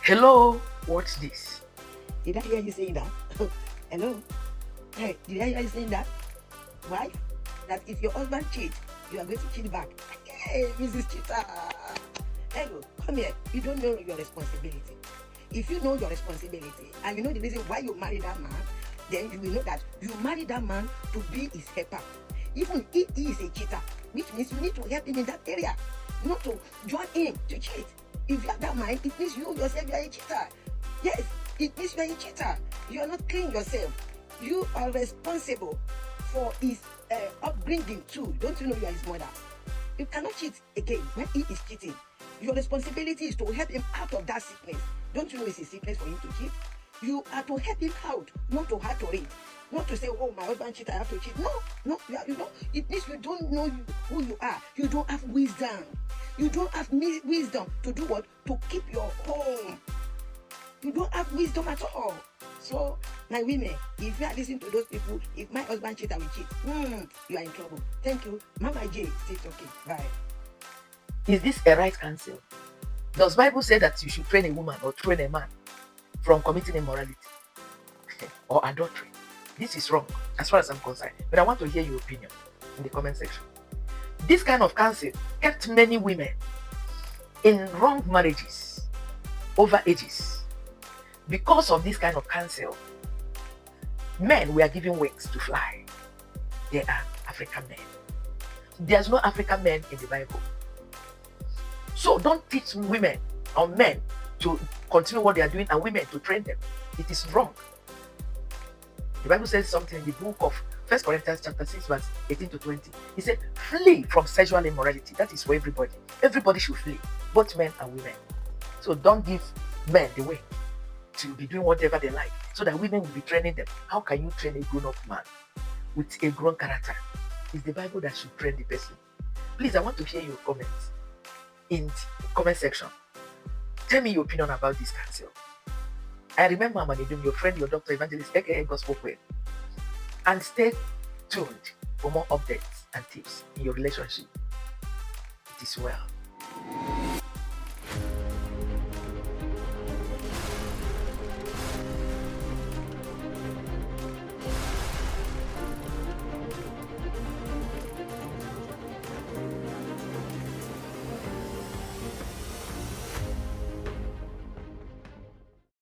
Hello, what's this? Did I hear you saying that? Hello? Hey, did I hear you saying that? Wife? That if your husband cheats, you are going to cheat back. Hey, Mrs. Cheater. Hello, come here. You don't know your responsibility. If you know your responsibility and you know the reason why you married that man, then you will know that you married that man to be his helper. Even if he is a cheater, which means you need to help him in that area, not to join him to cheat. If you have that mind, it means you yourself you are a cheater. Yes, it means you are a cheater. You are not clean yourself. You are responsible for his upbringing too. Don't you know you are his mother? You cannot cheat again when he is cheating. Your responsibility is to help him out of that sickness. Don't you know it's a sickness for him to cheat? You are to help him out, not to hard to read. Not to say, oh, my husband cheated, I have to cheat. No, you don't. It means you don't know who you are. You don't have wisdom. You don't have wisdom to do what? To keep your home. You don't have wisdom at all. So, my women, if you are listening to those people, if my husband cheat, I will cheat. You are in trouble. Thank you. Mama J, stay talking. Bye. Is this a right counsel? Does Bible say that you should train a woman or train a man from committing immorality or adultery? This is wrong as far as I'm concerned. But I want to hear your opinion in the comment section. This kind of counsel kept many women in wrong marriages over ages. Because of this kind of counsel, men were given wings to fly. They are African men. There's no African men in the Bible. So don't teach women or men to continue what they are doing and women to train them. It is wrong. The Bible says something in the book of 1 Corinthians chapter 6 verse 18 to 20. He said, flee from sexual immorality. That is for everybody. Everybody should flee, both men and women. So don't give men the way to be doing whatever they like so that women will be training them. How can you train a grown-up man with a grown character? It's the Bible that should train the person. Please, I want to hear your comments in the comment section. Tell me your opinion about this counsel. I remember Amanidum, your friend, your doctor, evangelist, aka Gospel Queen. And stay tuned for more updates and tips in your relationship. It is well.